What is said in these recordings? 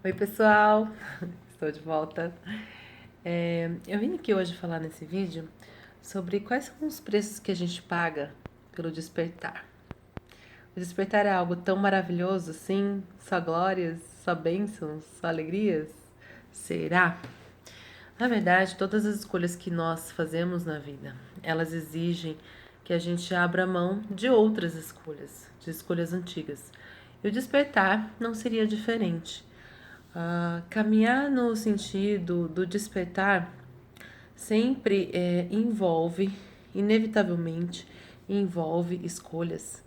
Oi, pessoal! Estou de volta. Eu vim aqui hoje falar nesse vídeo sobre quais são os preços que a gente paga pelo despertar. O despertar é algo tão maravilhoso assim? Só glórias, só bênçãos, só alegrias? Será? Na verdade, todas as escolhas que nós fazemos na vida, elas exigem que a gente abra mão de outras escolhas, de escolhas antigas. E o despertar não seria diferente. Caminhar no sentido do despertar sempre envolve, inevitavelmente, envolve escolhas,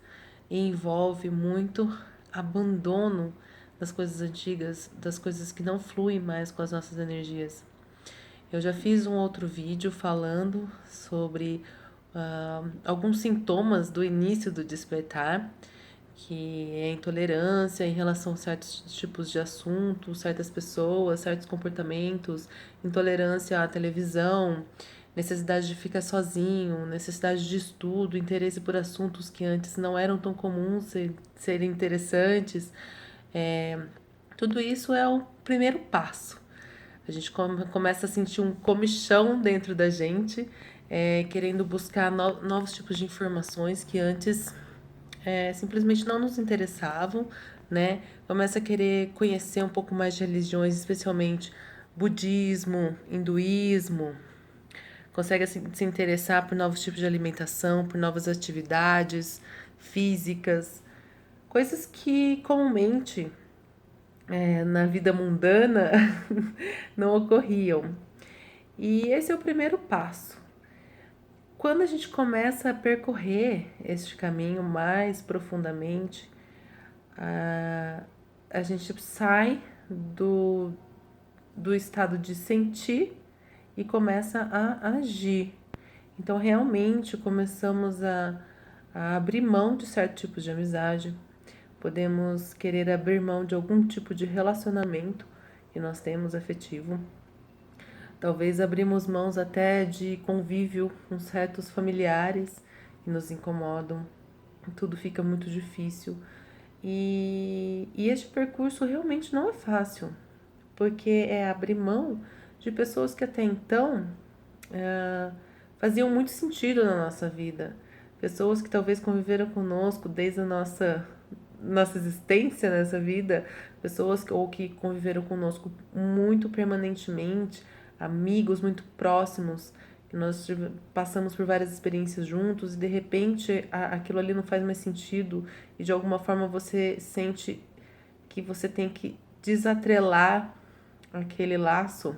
e envolve muito abandono das coisas antigas, das coisas que não fluem mais com as nossas energias. Eu já fiz um outro vídeo falando sobre alguns sintomas do início do despertar, que é intolerância em relação a certos tipos de assuntos, certas pessoas, certos comportamentos, intolerância à televisão, necessidade de ficar sozinho, necessidade de estudo, interesse por assuntos que antes não eram tão comuns serem interessantes. É, tudo isso é o primeiro passo. A gente começa a sentir um comichão dentro da gente, querendo buscar novos tipos de informações que antes simplesmente não nos interessavam, né? Começa a querer conhecer um pouco mais de religiões, especialmente budismo, hinduísmo. Consegue se interessar por novos tipos de alimentação, por novas atividades físicas, coisas que comumente na vida mundana não ocorriam. E esse é o primeiro passo. Quando a gente começa a percorrer este caminho mais profundamente, a gente sai do estado de sentir e começa a agir. Então, realmente, começamos a abrir mão de certos tipos de amizade, podemos querer abrir mão de algum tipo de relacionamento que nós temos afetivo. Talvez abrimos mãos até de convívio com certos familiares que nos incomodam. Tudo fica muito difícil. E este percurso realmente não é fácil, porque é abrir mão de pessoas que até então faziam muito sentido na nossa vida. Pessoas que talvez conviveram conosco desde a nossa existência nessa vida, pessoas ou que conviveram conosco muito permanentemente, amigos muito próximos, que nós passamos por várias experiências juntos e de repente aquilo ali não faz mais sentido e de alguma forma você sente que você tem que desatrelar aquele laço.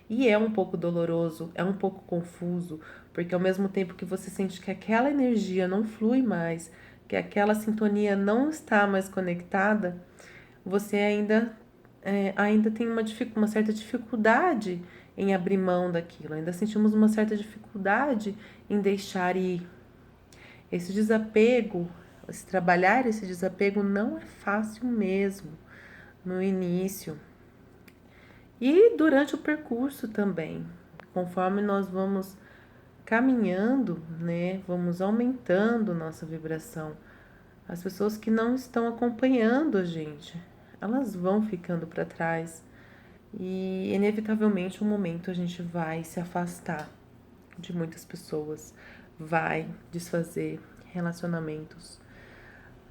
E é um pouco doloroso, é um pouco confuso, porque ao mesmo tempo que você sente que aquela energia não flui mais, que aquela sintonia não está mais conectada, você ainda tem uma certa dificuldade em abrir mão daquilo, ainda sentimos uma certa dificuldade em deixar ir. Esse desapego, trabalhar esse desapego não é fácil mesmo no início. E durante o percurso também, conforme nós vamos caminhando, né, vamos aumentando nossa vibração. As pessoas que não estão acompanhando a gente, elas vão ficando para trás e inevitavelmente um momento a gente vai se afastar de muitas pessoas, vai desfazer relacionamentos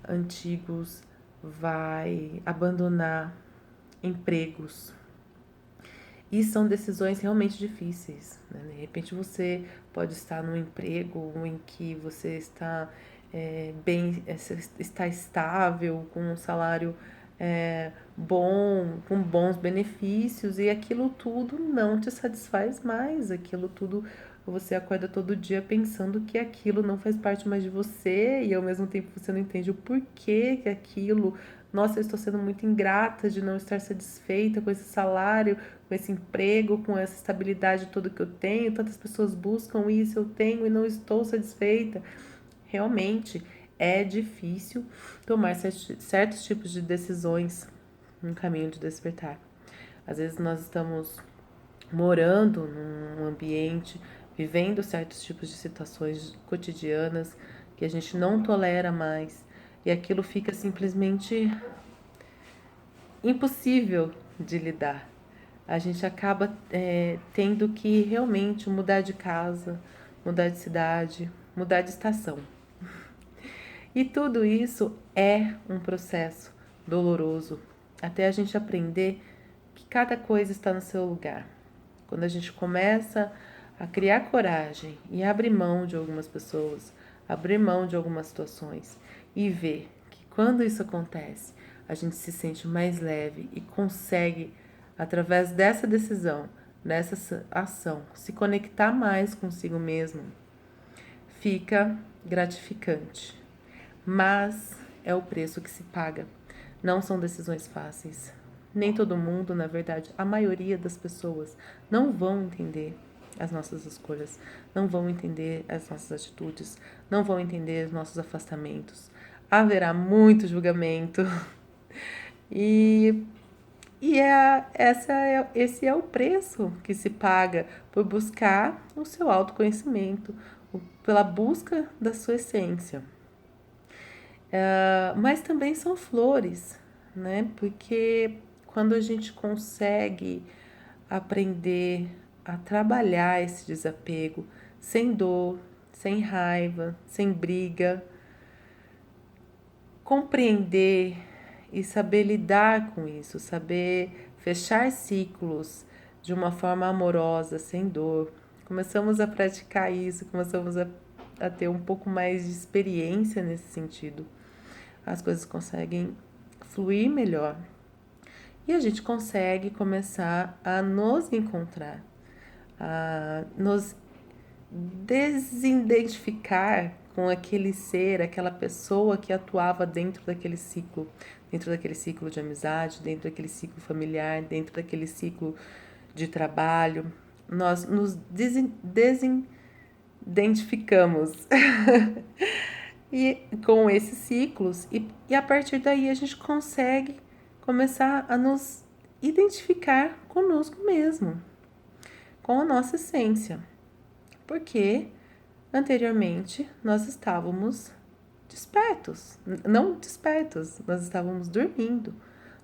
antigos, vai abandonar empregos. E são decisões realmente difíceis, né? De repente você pode estar num emprego em que você está está estável, com um salário bom, com bons benefícios, e aquilo tudo não te satisfaz mais, aquilo tudo você acorda todo dia pensando que aquilo não faz parte mais de você e ao mesmo tempo você não entende o porquê que aquilo. Nossa, eu estou sendo muito ingrata de não estar satisfeita com esse salário, com esse emprego, com essa estabilidade toda que eu tenho. Tantas pessoas buscam isso, eu tenho e não estou satisfeita. Realmente é difícil tomar certos tipos de decisões no caminho de despertar. Às vezes nós estamos morando num ambiente, vivendo certos tipos de situações cotidianas que a gente não tolera mais e aquilo fica simplesmente impossível de lidar. A gente acaba tendo que realmente mudar de casa, mudar de cidade, mudar de estação. E tudo isso é um processo doloroso, até a gente aprender que cada coisa está no seu lugar. Quando a gente começa a criar coragem e abrir mão de algumas pessoas, abrir mão de algumas situações e ver que quando isso acontece, a gente se sente mais leve e consegue, através dessa decisão, dessa ação, se conectar mais consigo mesmo, fica gratificante. Mas é o preço que se paga. Não são decisões fáceis. Nem todo mundo, na verdade, a maioria das pessoas não vão entender as nossas escolhas, não vão entender as nossas atitudes, não vão entender os nossos afastamentos. Haverá muito julgamento. E, esse é o preço que se paga por buscar o seu autoconhecimento, pela busca da sua essência. Mas também são flores, né? Porque quando a gente consegue aprender a trabalhar esse desapego sem dor, sem raiva, sem briga, compreender e saber lidar com isso, saber fechar ciclos de uma forma amorosa, sem dor. Começamos a praticar isso, começamos a ter um pouco mais de experiência nesse sentido. As coisas conseguem fluir melhor. E a gente consegue começar a nos encontrar, a nos desidentificar com aquele ser, aquela pessoa que atuava dentro daquele ciclo de amizade, dentro daquele ciclo familiar, dentro daquele ciclo de trabalho. Nós nos desidentificamos e com esses ciclos e a partir daí a gente consegue começar a nos identificar conosco mesmo, com a nossa essência, porque anteriormente nós estávamos despertos, não despertos, nós estávamos dormindo,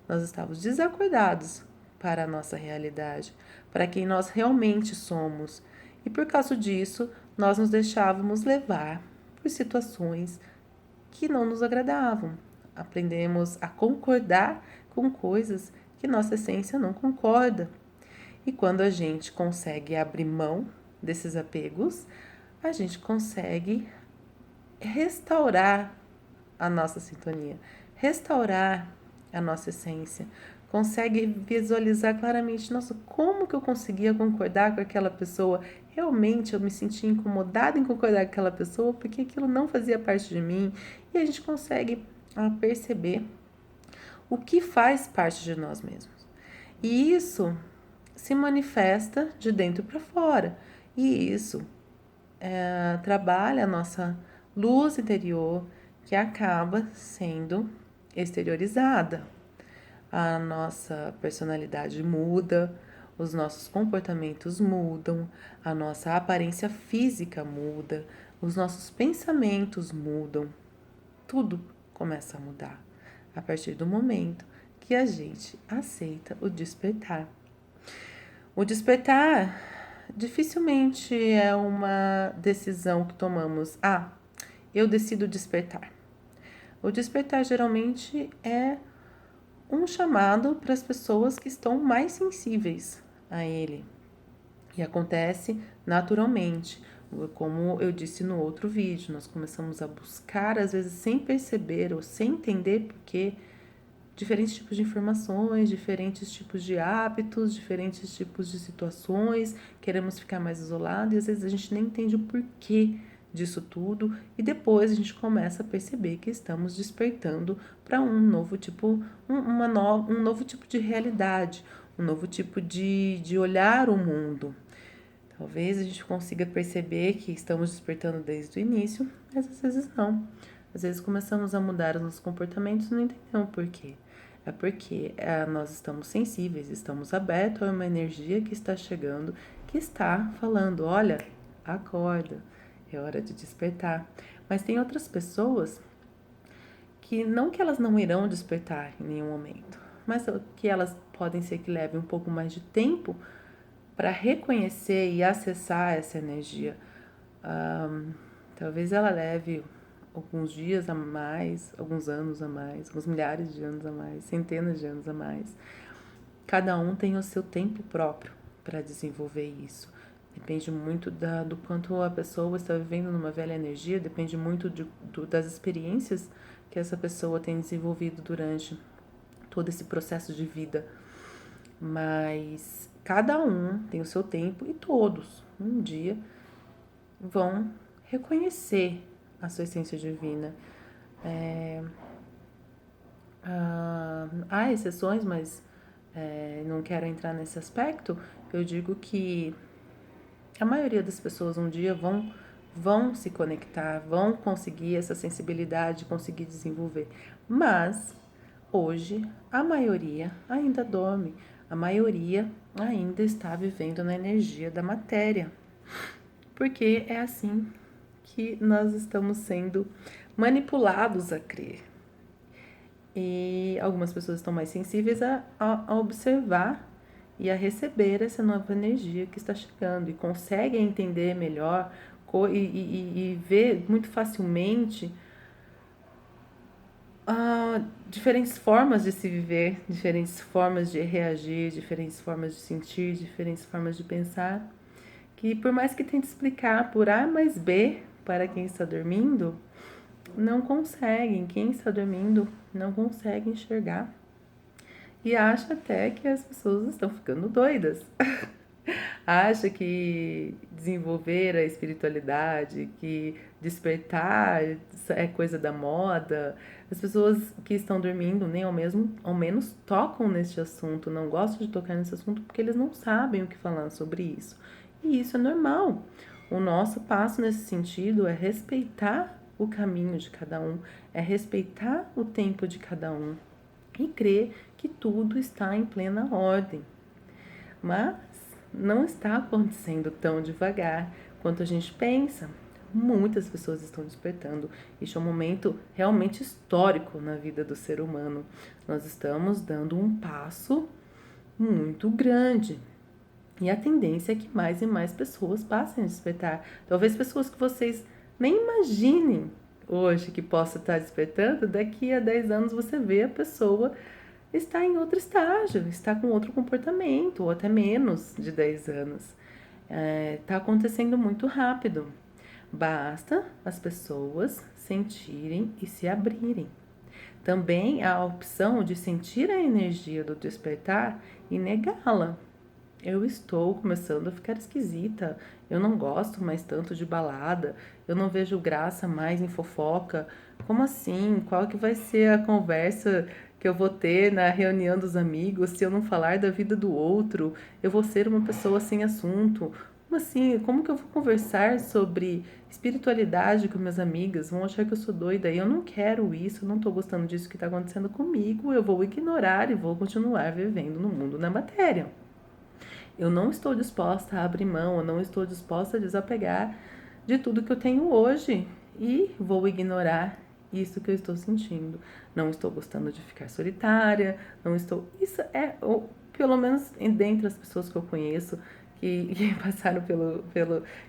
nós estávamos desacordados para a nossa realidade, para quem nós realmente somos, e por causa disso nós nos deixávamos levar por situações que não nos agradavam. Aprendemos a concordar com coisas que nossa essência não concorda. E quando a gente consegue abrir mão desses apegos, a gente consegue restaurar a nossa sintonia, restaurar a nossa essência, consegue visualizar claramente, nossa, como que eu conseguia concordar com aquela pessoa? Realmente eu me sentia incomodada em concordar com aquela pessoa porque aquilo não fazia parte de mim. E a gente consegue perceber o que faz parte de nós mesmos. E isso se manifesta de dentro para fora. E isso trabalha a nossa luz interior que acaba sendo exteriorizada. A nossa personalidade muda, os nossos comportamentos mudam, a nossa aparência física muda, os nossos pensamentos mudam. Tudo começa a mudar a partir do momento que a gente aceita o despertar. O despertar dificilmente é uma decisão que tomamos. Eu decido despertar. O despertar geralmente é um chamado para as pessoas que estão mais sensíveis a ele. E acontece naturalmente. Como eu disse no outro vídeo, nós começamos a buscar, às vezes sem perceber ou sem entender porque diferentes tipos de informações, diferentes tipos de hábitos, diferentes tipos de situações, queremos ficar mais isolado e às vezes a gente nem entende o porquê disso tudo e depois a gente começa a perceber que estamos despertando para um novo tipo, um novo tipo de realidade, um novo tipo de olhar o mundo. Talvez a gente consiga perceber que estamos despertando desde o início, mas às vezes não. Às vezes começamos a mudar os nossos comportamentos e não entendemos por quê. É porque nós estamos sensíveis, estamos abertos a uma energia que está chegando, que está falando, olha, acorda, é hora de despertar. Mas tem outras pessoas que não que elas não irão despertar em nenhum momento, mas que elas podem ser que levem um pouco mais de tempo para reconhecer e acessar essa energia. Talvez ela leve alguns dias a mais, alguns anos a mais, alguns milhares de anos a mais, centenas de anos a mais. Cada um tem o seu tempo próprio para desenvolver isso. Depende muito do quanto a pessoa está vivendo numa velha energia, depende muito das experiências que essa pessoa tem desenvolvido durante todo esse processo de vida. Mas cada um tem o seu tempo e todos, um dia, vão reconhecer a sua essência divina. Há exceções, mas não quero entrar nesse aspecto. Eu digo que a maioria das pessoas um dia vão se conectar, vão conseguir essa sensibilidade, conseguir desenvolver. Mas hoje a maioria ainda dorme, a maioria ainda está vivendo na energia da matéria, porque é assim que nós estamos sendo manipulados a crer. E algumas pessoas estão mais sensíveis a observar e a receber essa nova energia que está chegando e conseguem entender melhor e ver muito facilmente diferentes formas de se viver, diferentes formas de reagir, diferentes formas de sentir, diferentes formas de pensar, que por mais que tente explicar por A mais B para quem está dormindo, não conseguem. Quem está dormindo não consegue enxergar. E acha até que as pessoas estão ficando doidas. Acha que desenvolver a espiritualidade, que despertar é coisa da moda. As pessoas que estão dormindo nem ao menos tocam neste assunto, não gostam de tocar nesse assunto porque eles não sabem o que falar sobre isso. E isso é normal. O nosso passo nesse sentido é respeitar o caminho de cada um, é respeitar o tempo de cada um e crer que tudo está em plena ordem. Mas não está acontecendo tão devagar quanto a gente pensa. Muitas pessoas estão despertando. Isso é um momento realmente histórico na vida do ser humano. Nós estamos dando um passo muito grande. E a tendência é que mais e mais pessoas passem a despertar. Talvez pessoas que vocês nem imaginem hoje que possa estar despertando, daqui a 10 anos você vê a pessoa está em outro estágio, está com outro comportamento, ou até menos de 10 anos. Está acontecendo muito rápido. Basta as pessoas sentirem e se abrirem. Também há a opção de sentir a energia do despertar e negá-la. Eu estou começando a ficar esquisita, eu não gosto mais tanto de balada, eu não vejo graça mais em fofoca. Como assim? Qual que vai ser a conversa que eu vou ter na reunião dos amigos se eu não falar da vida do outro? Eu vou ser uma pessoa sem assunto. Como assim? Como que eu vou conversar sobre espiritualidade com minhas amigas? Vão achar que eu sou doida e eu não quero isso, eu não estou gostando disso que está acontecendo comigo, eu vou ignorar e vou continuar vivendo no mundo na matéria. Eu não estou disposta a abrir mão, eu não estou disposta a desapegar de tudo que eu tenho hoje e vou ignorar isso que eu estou sentindo. Não estou gostando de ficar solitária, não estou... Isso é, ou, pelo menos dentre as pessoas que eu conheço que passaram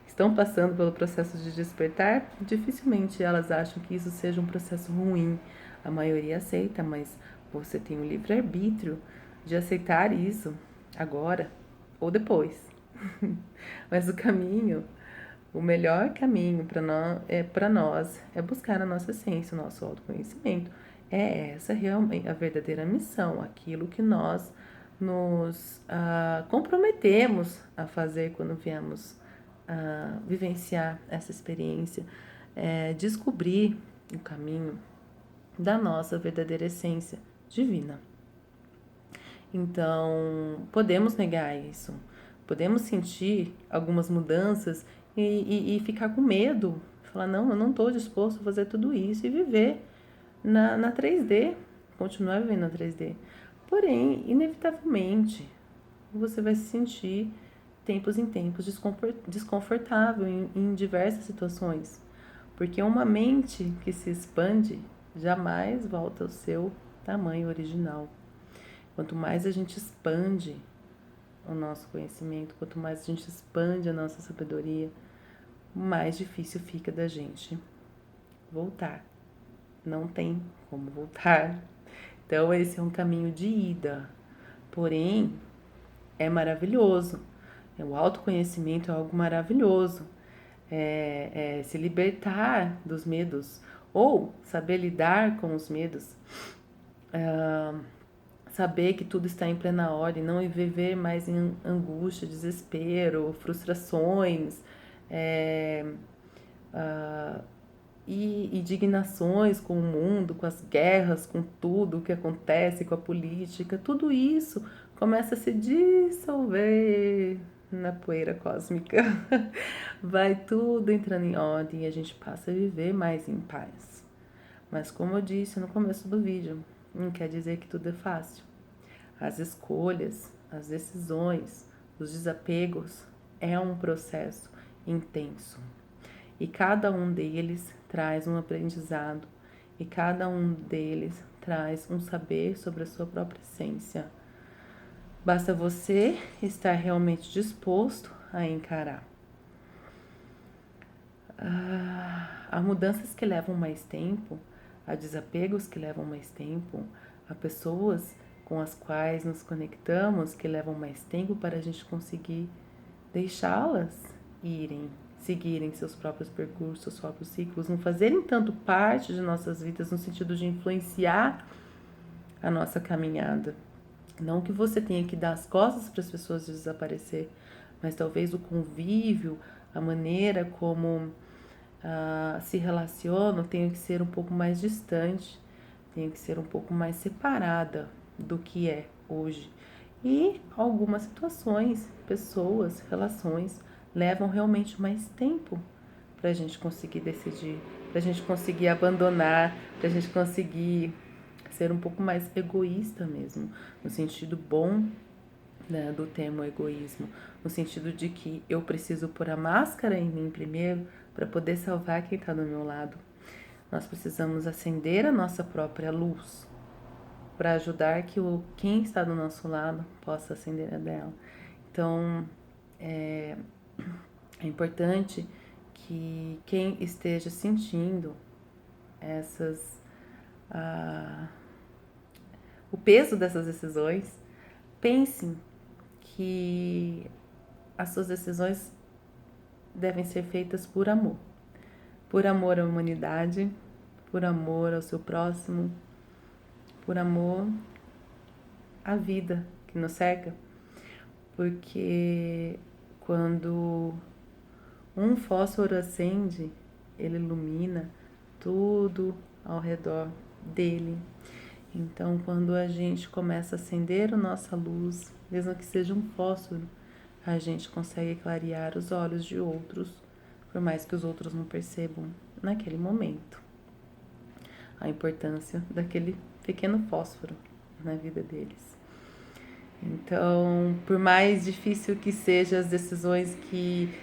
estão passando pelo processo de despertar, dificilmente elas acham que isso seja um processo ruim. A maioria aceita, mas você tem o livre-arbítrio de aceitar isso agora ou depois. Mas o melhor caminho para nós é buscar a nossa essência, o nosso autoconhecimento. É essa realmente a verdadeira missão, aquilo que nós nos comprometemos a fazer quando viemos vivenciar essa experiência, descobrir o caminho da nossa verdadeira essência divina. Então, podemos negar isso, podemos sentir algumas mudanças e ficar com medo, falar, não, eu não estou disposto a fazer tudo isso e viver na 3D, continuar vivendo na 3D. Porém, inevitavelmente, você vai se sentir, tempos em tempos, desconfortável em diversas situações, porque uma mente que se expande jamais volta ao seu tamanho original. Quanto mais a gente expande o nosso conhecimento, quanto mais a gente expande a nossa sabedoria, mais difícil fica da gente voltar. Não tem como voltar. Então, esse é um caminho de ida. Porém, é maravilhoso. O autoconhecimento é algo maravilhoso. É se libertar dos medos ou saber lidar com os medos, saber que tudo está em plena ordem, não viver mais em angústia, desespero, frustrações, e indignações com o mundo, com as guerras, com tudo o que acontece, com a política. Tudo isso começa a se dissolver na poeira cósmica. Vai tudo entrando em ordem e a gente passa a viver mais em paz. Mas como eu disse no começo do vídeo, não quer dizer que tudo é fácil. As escolhas, as decisões, os desapegos é um processo intenso. E cada um deles traz um aprendizado, e cada um deles traz um saber sobre a sua própria essência. Basta você estar realmente disposto a encarar. Há mudanças que levam mais tempo, há desapegos que levam mais tempo, há pessoas com as quais nos conectamos que levam mais tempo para a gente conseguir deixá-las irem, seguirem seus próprios percursos, seus próprios ciclos, não fazerem tanto parte de nossas vidas no sentido de influenciar a nossa caminhada. Não que você tenha que dar as costas para as pessoas desaparecer, mas talvez o convívio, a maneira como se relacionam tenha que ser um pouco mais distante, tenha que ser um pouco mais separada do que é hoje. E algumas situações, pessoas, relações levam realmente mais tempo para a gente conseguir decidir, para a gente conseguir abandonar, para a gente conseguir ser um pouco mais egoísta mesmo, no sentido bom, né, do termo egoísmo, no sentido de que eu preciso pôr a máscara em mim primeiro para poder salvar quem está do meu lado. Nós precisamos acender a nossa própria luz para ajudar que quem está do nosso lado possa acender a dela. Então, é importante que quem esteja sentindo o peso dessas decisões, pensem que as suas decisões devem ser feitas por amor. Por amor à humanidade, por amor ao seu próximo, por amor à vida que nos cerca. Porque quando um fósforo acende, ele ilumina tudo ao redor dele. Então, quando a gente começa a acender a nossa luz, mesmo que seja um fósforo, a gente consegue clarear os olhos de outros, por mais que os outros não percebam naquele momento a importância daquele pequeno fósforo na vida deles. Então, por mais difícil que sejam as decisões que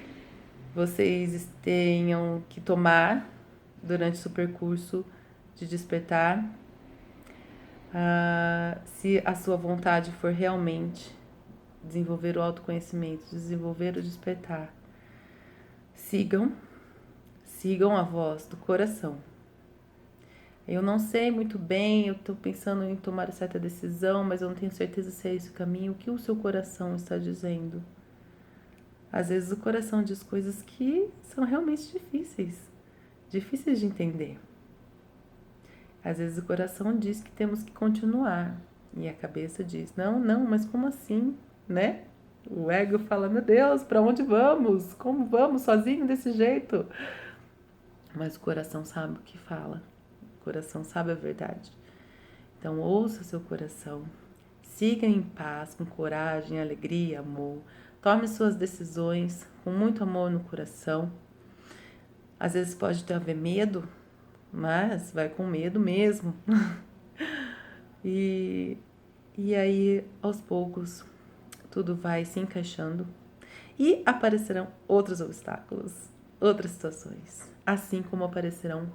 vocês tenham que tomar durante o seu percurso de despertar, se a sua vontade for realmente desenvolver o autoconhecimento, desenvolver o despertar, sigam a voz do coração. Eu não sei muito bem, eu estou pensando em tomar certa decisão, mas eu não tenho certeza se é esse o caminho. O que o seu coração está dizendo? Às vezes o coração diz coisas que são realmente difíceis de entender. Às vezes o coração diz que temos que continuar e a cabeça diz, não, mas como assim, né? O ego fala, meu Deus, para onde vamos? Como vamos sozinho desse jeito? Mas o coração sabe o que fala. O coração sabe a verdade. Então, ouça seu coração. Siga em paz, com coragem, alegria, amor. Tome suas decisões com muito amor no coração. Às vezes pode haver medo, mas vai com medo mesmo. E aí, aos poucos, tudo vai se encaixando e aparecerão outros obstáculos, outras situações, assim como aparecerão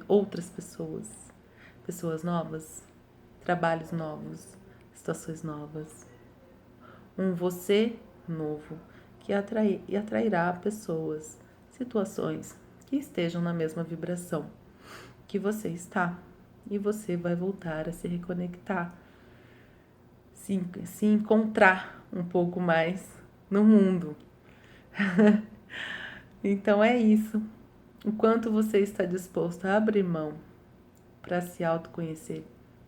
outras pessoas novas, trabalhos novos, situações novas. Um você novo que atrairá pessoas, situações que estejam na mesma vibração que você está. E você vai voltar a se reconectar, se encontrar um pouco mais no mundo. Então é isso. O quanto você está disposto a abrir mão para se autoconhecer,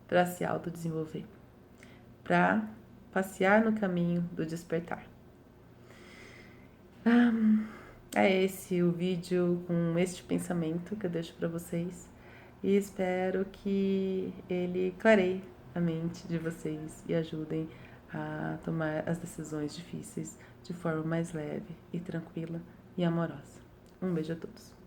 para se autodesenvolver, para passear no caminho do despertar. É esse o vídeo com este pensamento que eu deixo para vocês e espero que ele clareie a mente de vocês e ajudem a tomar as decisões difíceis de forma mais leve e tranquila e amorosa. Um beijo a todos.